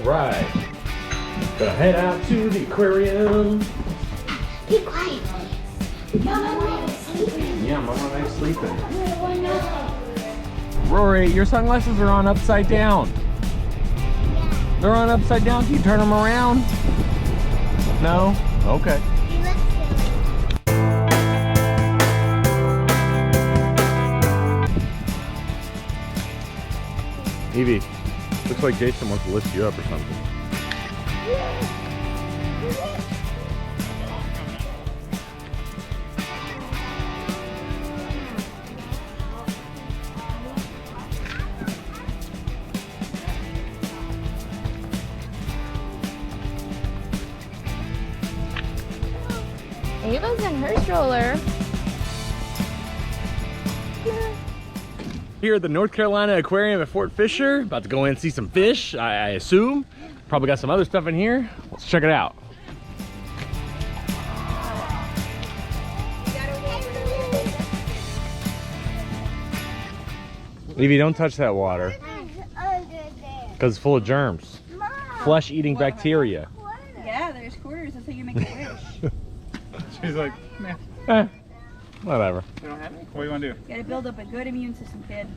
right. Gonna head out to the aquarium. Be quiet. Mama is sleeping. Yeah, Mama and I sleeping. Rory, your sunglasses are on upside down. They're on upside down. Can you turn them around? No? Okay. Evie, looks like Jason wants to lift you up or something. Ava's in her stroller. Here at the North Carolina Aquarium at Fort Fisher, about to go in and see some fish, I assume. Probably got some other stuff in here. Let's check it out. Evie, don't touch that water. Because it's full of germs. Flesh-eating bacteria. Yeah, there's quarters. That's how you make a wish. She's like, nah. Whatever. You don't have any? What do you want to do? You gotta build up a good immune system, kid.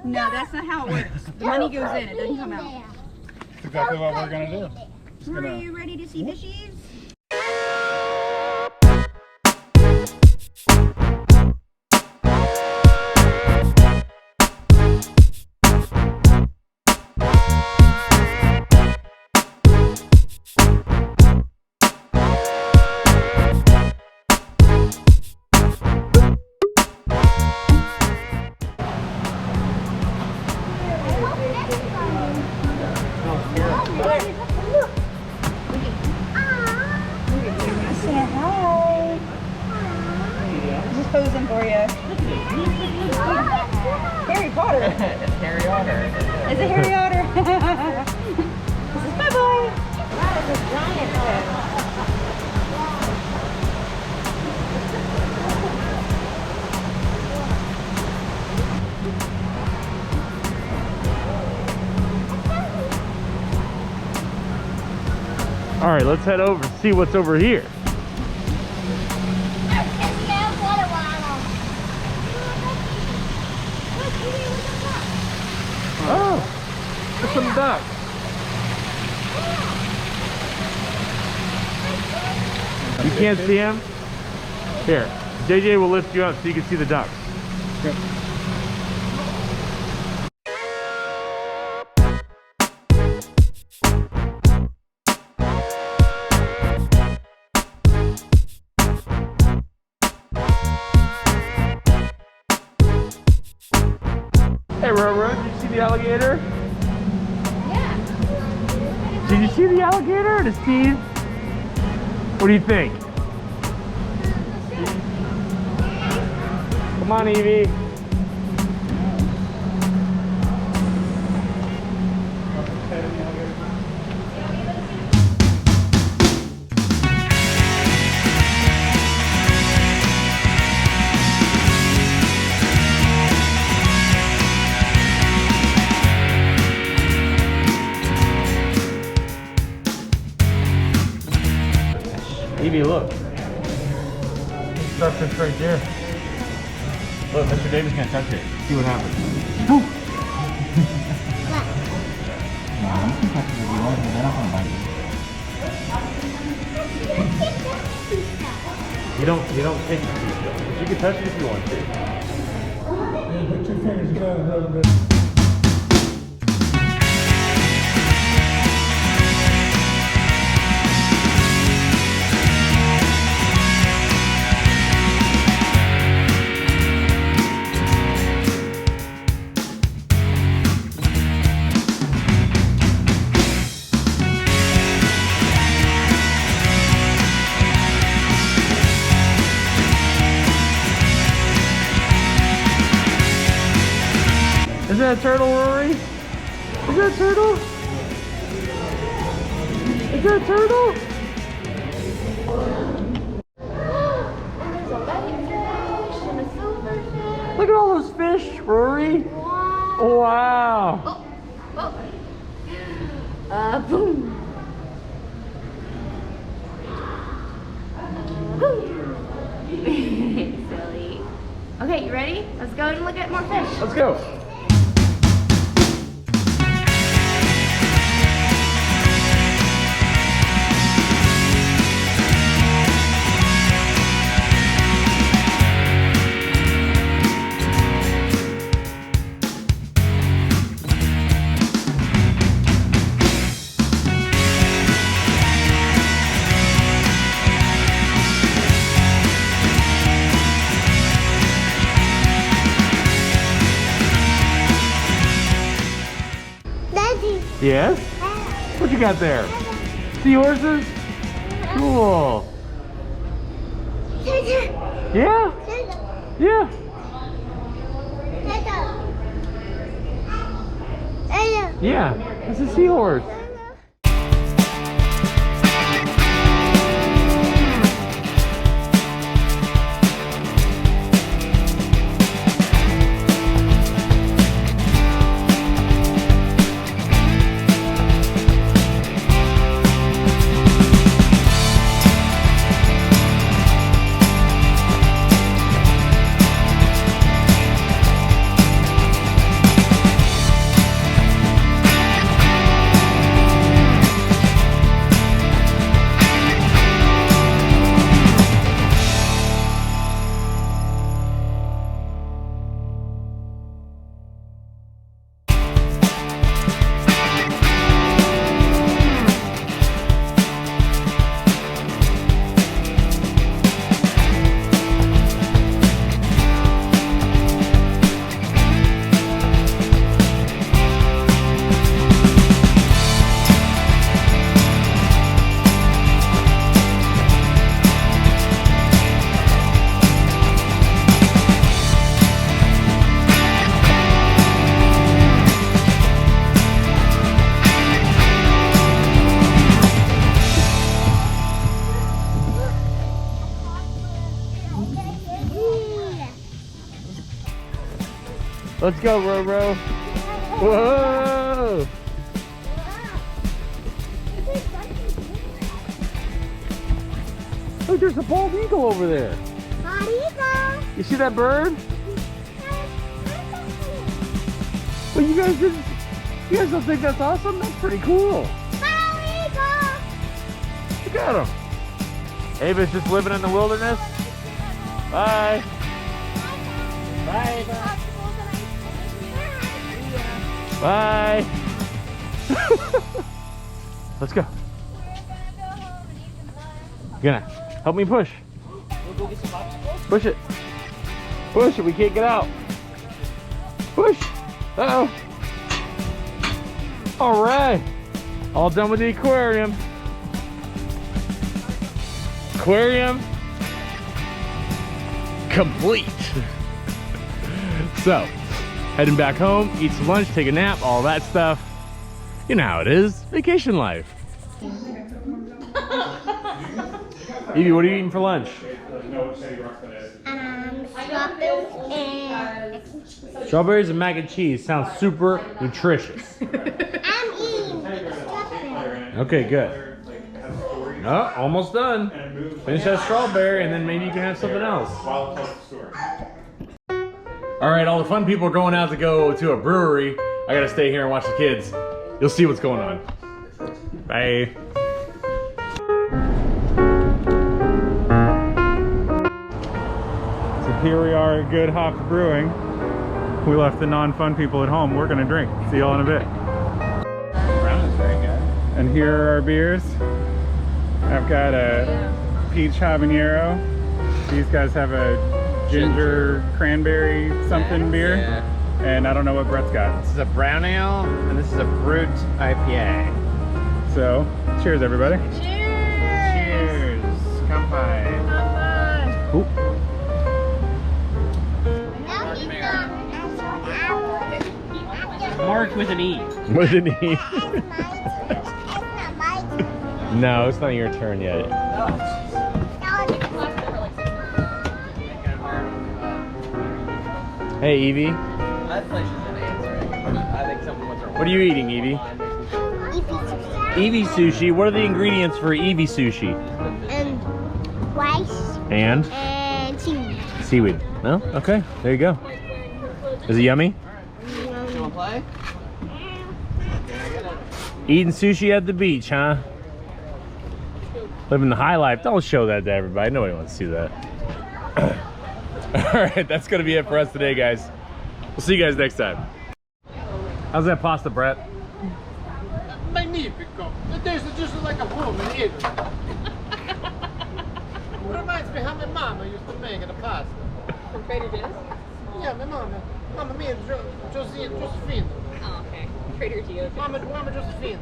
No, that's not how it works. The money goes in, it doesn't come out. That's exactly what we're going to do. Are you ready to see fishies? Posing for you. Harry Potter. It's Harry Otter. Is it Harry Otter? This is my boy. That is a giant fish. All right, let's head over and see what's over here. Oh, there's some ducks. You can't see them? Here, JJ will lift you up so you can see the ducks. Yep. Hey, Roro, did you see the alligator? Yeah. Did you see the alligator and his teeth? What do you think? Come on, Evie. Evie, look. Starfish right there. Look, Mr. Davis can't touch it. See what happens. No, you can touch it if you want, but they're not gonna bite you. You don't take it too still. But you can touch it if you want to. Yeah, put your fingers together a little bit. Is that a turtle, Rory? Is that a turtle? Is that a turtle? There's a leatherfish and a silverfish. Look at all those fish, Rory. Wow. Wow. Oh, Boom. Boom. Silly. Okay, you ready? Let's go and look at more fish. Let's go. Yes? What you got there? Seahorses? Cool. Yeah? Yeah. Yeah, it's a seahorse. Let's go, Roro. Whoa! Look, there's a bald eagle over there. Bald eagle. You see that bird? Well, you guys don't think that's awesome? That's pretty cool. Bald eagle. Look at him. Ava's just living in the wilderness. Bye. Bye. Bye. Let's go. You gonna help me push? Push it. Push it. We can't get out. Push. Uh-oh. All right. All done with the aquarium. Aquarium complete. So, heading back home, eat some lunch, take a nap, all that stuff. You know how it is. Vacation life. Evie, what are you eating for lunch? Strawberries and mac and cheese. Sounds super nutritious. I'm eating strawberry. Okay, good. Oh, almost done. Finish that strawberry and then maybe you can have something else. All right, all the fun people are going out to go to a brewery. I gotta stay here and watch the kids. You'll see what's going on. Bye. So here we are at Good Hop Brewing. We left the non-fun people at home. We're gonna drink. See y'all in a bit. Brown is very good. And here are our beers. I've got a peach habanero. These guys have a ginger cranberry something beer. Yeah. And I don't know what Brett's got. This is a brown ale, and this is a brut IPA. So, cheers everybody. Cheers! Kanpai. Ooh. Marked with an E. What did he? No, it's not your turn yet. Hey, Evie. That place is an answer. I think someone was What are you eating, Evie? Eevee sushi. What are the ingredients for Eevee sushi? And rice And and seaweed. seaweed. No? Okay, there you go. Is it yummy? You wanna play? Eating sushi at the beach, huh? Living the high life. Don't show that to everybody. Nobody wants to see that. All right, that's gonna be it for us today, guys. We'll see you guys next time. How's that pasta, Brett? Magnifico. It tastes just like a home in Italy. Reminds me how my mama used to make the pasta. From Trader Joe's? Yeah, my mama. Mama mia Josephine. Oh, okay. Trader Joe's. Mama Josephine.